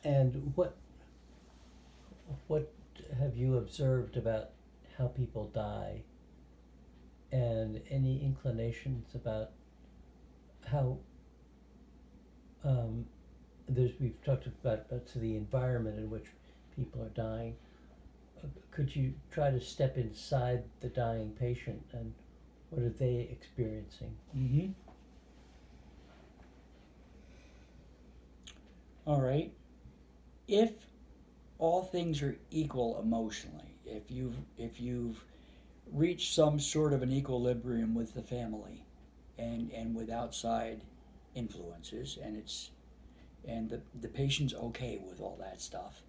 And what have you observed about how people die, and any inclinations about how we've talked about to the environment in which people are dying. Could you try to step inside the dying patient, and what are they experiencing? Mm-hmm. All right. If all things are equal emotionally, if you've reached some sort of an equilibrium with the family and with outside influences, and the patient's okay with all that stuff,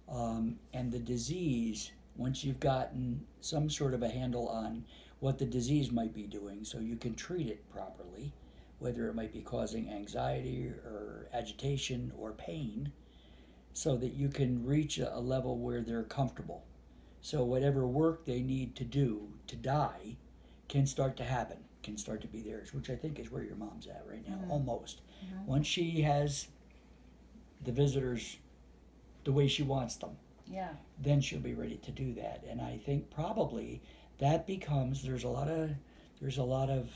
and the disease, once you've gotten some sort of a handle on what the disease might be doing, so you can treat it properly, whether it might be causing anxiety or agitation or pain, so that you can reach a level where they're comfortable. So whatever work they need to do to die can start to happen, can start to be theirs, which I think is where your mom's at right now, almost. Once she has the visitors the way she wants them, Yeah. then she'll be ready to do that. And I think probably that becomes, there's a lot of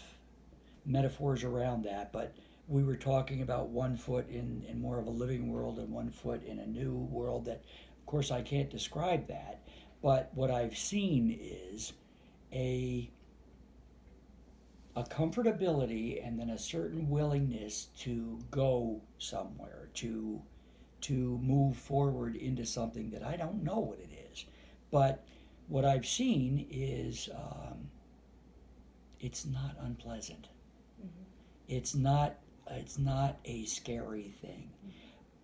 metaphors around that, but we were talking about 1 foot in more of a living world and 1 foot in a new world that, of course, I can't describe that, but what I've seen is a comfortability and then a certain willingness to go somewhere, to move forward into something that I don't know what it is. But what I've seen is it's not unpleasant. Mm-hmm. It's not a scary thing.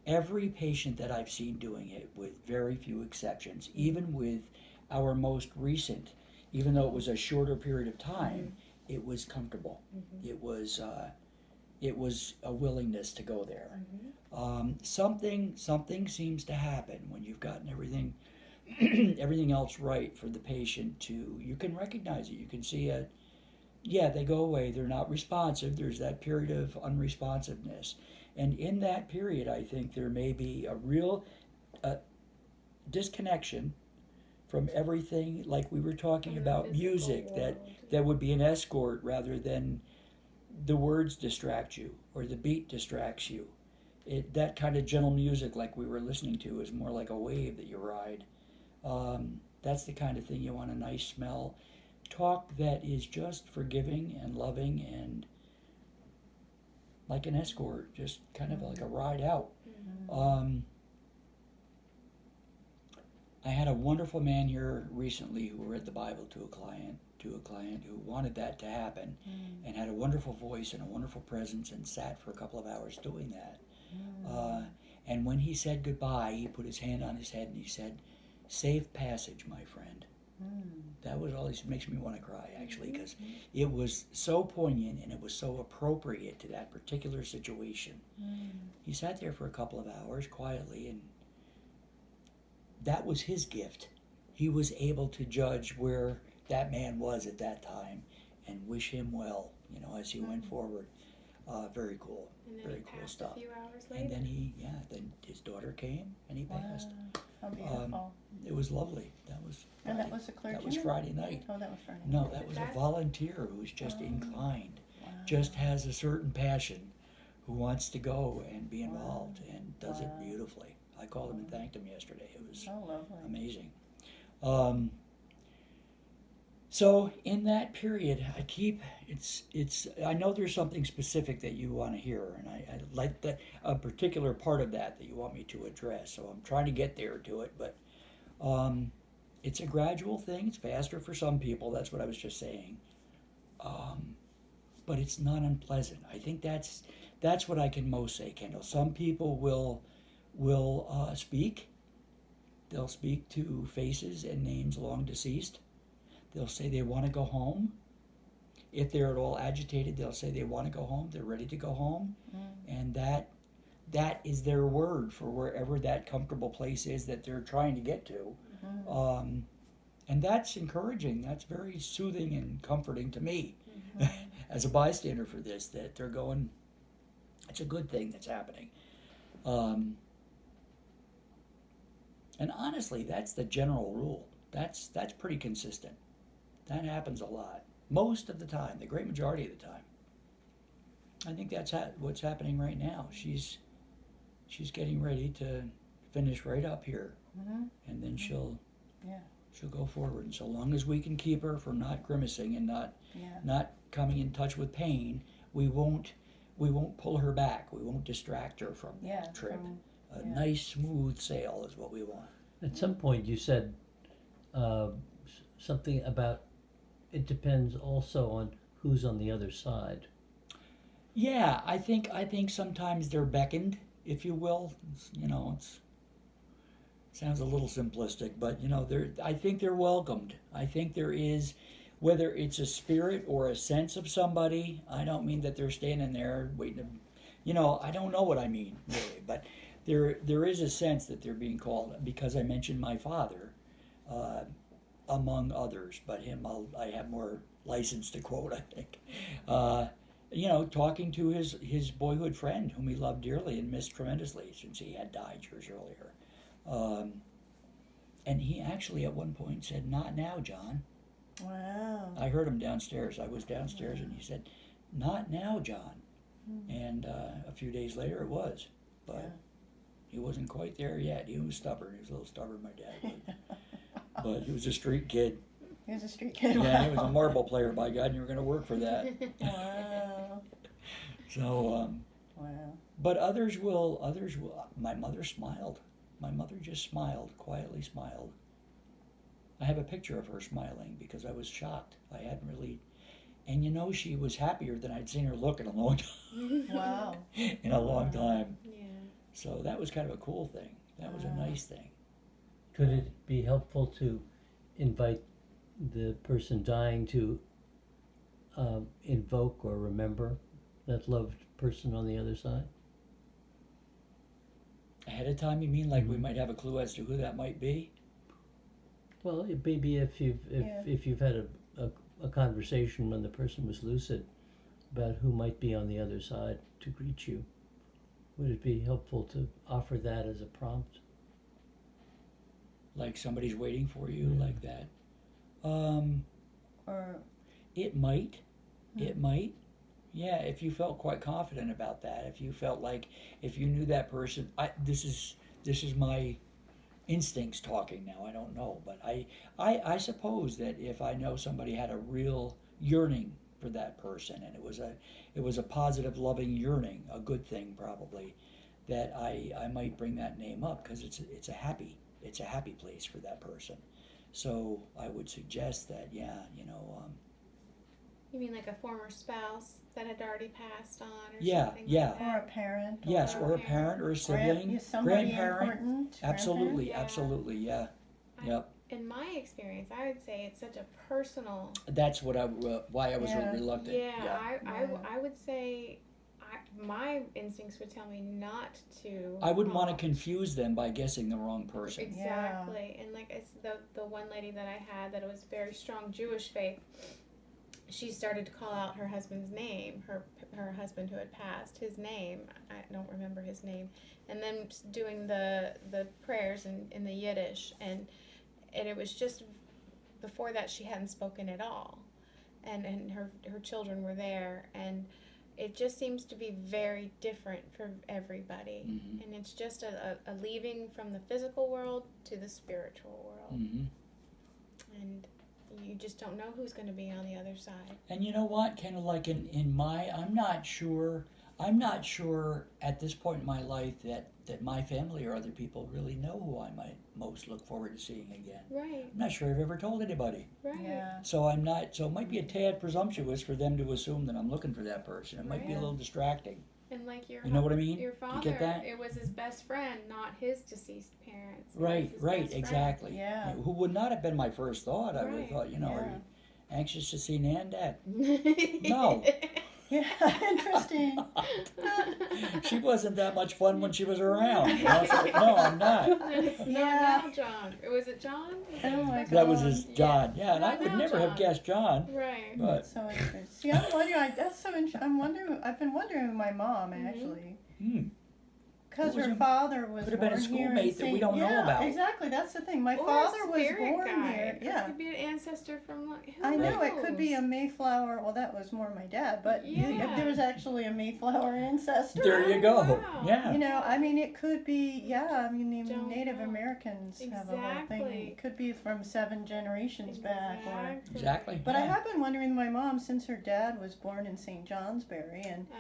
Every patient that I've seen doing it, with very few exceptions, even with our most recent, even though it was a shorter period of time, it was comfortable. It was a willingness to go there. Something seems to happen when you've gotten everything everything else right for the patient to, you can recognize it. You can see it. Yeah, they go away. They're not responsive. There's that period of unresponsiveness. And in that period, I think there may be a real disconnection from everything, like we were talking about music, that would be an escort rather than the words distract you or the beat distracts you. That kind of gentle music like we were listening to is more like a wave that you ride. That's the kind of thing you want, a nice smell. Talk that is just forgiving and loving and like an escort, just kind of like a ride out. I had a wonderful man here recently who read the Bible to a client who wanted that to happen, and had a wonderful voice and a wonderful presence and sat for a couple of hours doing that. And when he said goodbye, he put his hand on his head and he said, "Safe passage, my friend." That was all he said. Makes me want to cry, actually, because it was so poignant and it was so appropriate to that particular situation. He sat there for a couple of hours quietly, and that was his gift. He was able to judge where that man was at that time and wish him well, as he went forward. Very cool. Very cool stuff. A few hours later. And then then his daughter came and he passed. How beautiful. It was lovely. And that was a clergyman? That was Friday night. Oh, that was Friday. No, that was a volunteer who's just inclined, just has a certain passion, who wants to go and be involved and does it beautifully. I called him and thanked him yesterday. It was amazing. So in that period, I know there's something specific that you want to hear, and I like a particular part of that you want me to address. So I'm trying to get there to it, but it's a gradual thing. It's faster for some people. That's what I was just saying. But it's not unpleasant. I think that's what I can most say, Kendall. Some people will speak. They'll speak to faces and names long deceased. They'll say they want to go home. If they're at all agitated, they'll say they want to go home. They're ready to go home. And that is their word for wherever that comfortable place is that they're trying to get to. And that's encouraging. That's very soothing and comforting to me as a bystander for this, that they're going, it's a good thing that's happening. And honestly, that's the general rule. That's pretty consistent. That happens a lot. Most of the time, the great majority of the time. I think that's what's happening right now. She's getting ready to finish right up here, Mhm. and then she'll Yeah. she'll go forward. And so long as we can keep her from not grimacing and Yeah. not coming in touch with pain, we won't pull her back. We won't distract her from Yeah. that trip. A yeah. nice smooth sail is what we want. At some point you said something about it depends also on who's on the other side. Yeah, I think sometimes they're beckoned, if you will. It sounds a little simplistic, but I think they're welcomed. I think there is, whether it's a spirit or a sense of somebody. I don't mean that they're standing there waiting to, I don't know what I mean really, but there is a sense that they're being called, because I mentioned my father, among others, but him I have more license to quote, I think. Talking to his boyhood friend, whom he loved dearly and missed tremendously since he had died years earlier. And he actually at one point said, "Not now, John." Wow. I heard him downstairs. I was downstairs, and he said, "Not now, John." And a few days later it was. But he wasn't quite there yet. He was stubborn. He was a little stubborn, my dad was. But he was a street kid. He was a street kid. Yeah, he Wow. was a marble player, by God, and you were going to work for that. Wow. So, Wow. but others will. My mother smiled. My mother just smiled, quietly smiled. I have a picture of her smiling because I was shocked. I hadn't really, and she was happier than I'd seen her look in a long time. Wow. In a long time. Yeah. So that was kind of a cool thing. That was a nice thing. Could it be helpful to invite the person dying to invoke or remember that loved person on the other side? Ahead of time, you mean, like we might have a clue as to who that might be? Well, it may be if you've had a conversation when the person was lucid about who might be on the other side to greet you. Would it be helpful to offer that as a prompt? Like somebody's waiting for you, like that? Or It might. It might. Yeah, if you felt quite confident about that, if you felt like, if you knew that person, this is my instincts talking now. I don't know, but I suppose that if I know somebody had a real yearning for that person, and it was a positive, loving yearning, a good thing probably, that I might bring that name up because it's a happy place for that person. So I would suggest that, You mean like a former spouse that had already passed on, or Yeah, something yeah. like or that? a parent. Yes, or a parent or a sibling, Somebody grandparent. important. Absolutely, Yeah. absolutely, yeah. Yep. In my experience, I would say it's such a personal. That's what why I was Yeah. reluctant. I would say, my instincts would tell me not to. I wouldn't want to prompt. confuse them by guessing the wrong person. Exactly, and like it's the one lady that I had that was very strong Jewish faith. She started to call out her husband's name, her husband who had passed, his name. I don't remember his name, and then doing the prayers in the Yiddish, and it was just before that she hadn't spoken at all, and her children were there, and it just seems to be very different for everybody, Mhm. and it's just a leaving from the physical world to the spiritual world, Hmm. and you just don't know who's going to be on the other side. And you know what? Kind of like in my, I'm not sure at this point in my life that my family or other people really know who I might most look forward to seeing again. Right, I'm not sure I've ever told anybody. right. Yeah. So I'm not. So it might be a tad presumptuous for them to assume that I'm looking for that person. It might be a Right. little distracting. And like your You know what I mean? your You father, get that? it was his best friend, not his deceased parents. It was Right, his right, best friend. exactly. Yeah. Who would not have been my first thought. I would have Right. thought, are Yeah. you anxious to see Nan, Dad? No. Yeah. Interesting. She wasn't that much fun when she was around. So, no, I'm not. It's not Yeah. now, John. Was it John? Was Oh it my his That best was God. his John. Yeah, and I Not would now, never have John. guessed John. friend? Right. But So interesting. See, I'm wondering. That's so interesting. I'm wondering. I've been wondering with my mom Mhm. actually. Because It was her a- father was could have been a born here in schoolmate that we St. don't know yeah, about. Exactly, that's the thing. My Or father a was spirit born guide. here. It Yeah. could be an ancestor from like, who I know knows? it could be a Mayflower. Well, that was more my dad, but Yeah. there was actually a Mayflower ancestor. There you go. Wow. Yeah. You know, I mean, it could be. Yeah, I mean, the Don't Native know. Americans have a whole thing. Exactly. It could be from 7 generations back, or. Exactly. But I yeah. have been wondering, my mom, since her dad was born in St. Johnsbury, and Uh,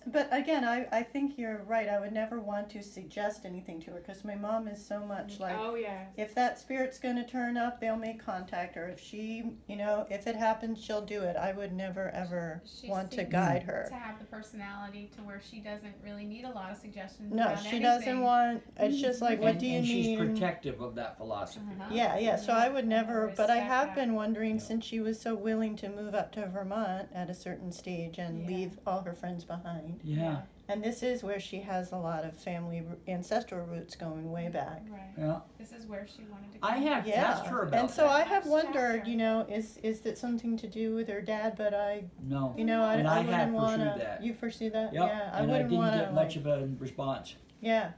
but again, I think you're right. I would never want to suggest anything to her because my mom is so much like, oh yeah. if that spirit's going to turn up, they'll make contact. Or if she, if it happens, she'll do it. I would never, ever She want to seems guide her. to have the personality to where she doesn't really need a lot of suggestions. No, about she doesn't anything. want, it's just like, what and, do you and she's mean? protective of that philosophy. Uh-huh. Yeah, so I would never, but I respect have that. been wondering Yeah. since she was so willing to move up to Vermont at a certain stage and Yeah. leave all her friends behind. Yeah. And this is where she has a lot of family ancestral roots going way back. Right. Yeah. This is where she wanted to go. I have Yeah, asked her about and so that. I have Next wondered, chapter. is that something to do with her dad? But I, No. I And I wouldn't have want pursued to. that. You pursue that? Yep. Yeah, I and I wouldn't didn't want to. get much of a response. Yeah.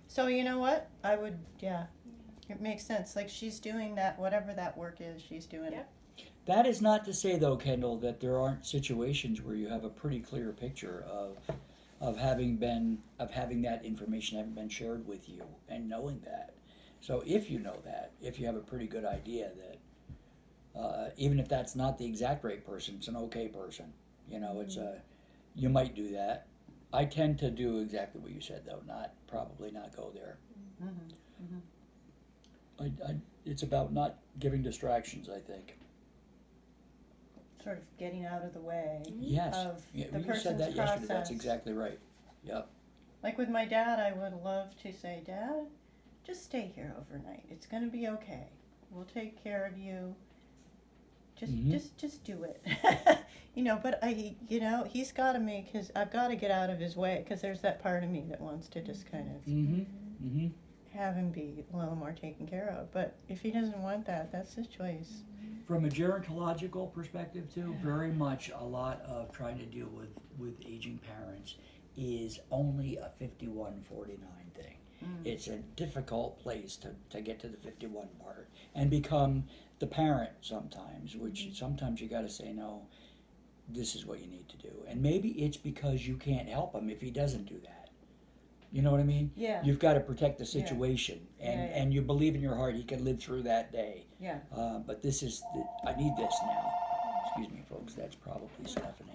So you know what? I would. Yeah. It makes sense. Like she's doing that, whatever that work is, she's doing Yep. it. That is not to say, though, Kendall, that there aren't situations where you have a pretty clear picture of having that information having been shared with you and knowing that. So if you know that, if you have a pretty good idea that even if that's not the exact right person, it's an okay person. It's you might do that. I tend to do exactly what you said, though. Probably not go there. Mm-hmm. It's about not giving distractions, I think. Sort of getting out of the way Yes. of Yeah, the you person's said that yesterday. That's process. exactly right. Yep. Like with my dad, I would love to say, Dad, just stay here overnight. It's gonna be okay. We'll take care of you. Just do it. But he's got to I've got to get out of his way because there's that part of me that wants to just kind of Mm-hmm. Mm-hmm. have him be a little more taken care of. But if he doesn't want that, that's his choice. From a gerontological perspective, too, very much a lot of trying to deal with aging parents is only a 51-49 thing. It's a difficult place to get to the 51 part and become the parent sometimes, which sometimes you got to say, no, this is what you need to do. And maybe it's because you can't help him if he doesn't do that. You know what I mean? Yeah. You've got to protect the situation, Yeah. and you believe in your heart he can live through that day. Yeah. But I need this now. Excuse me, folks, that's probably snuffing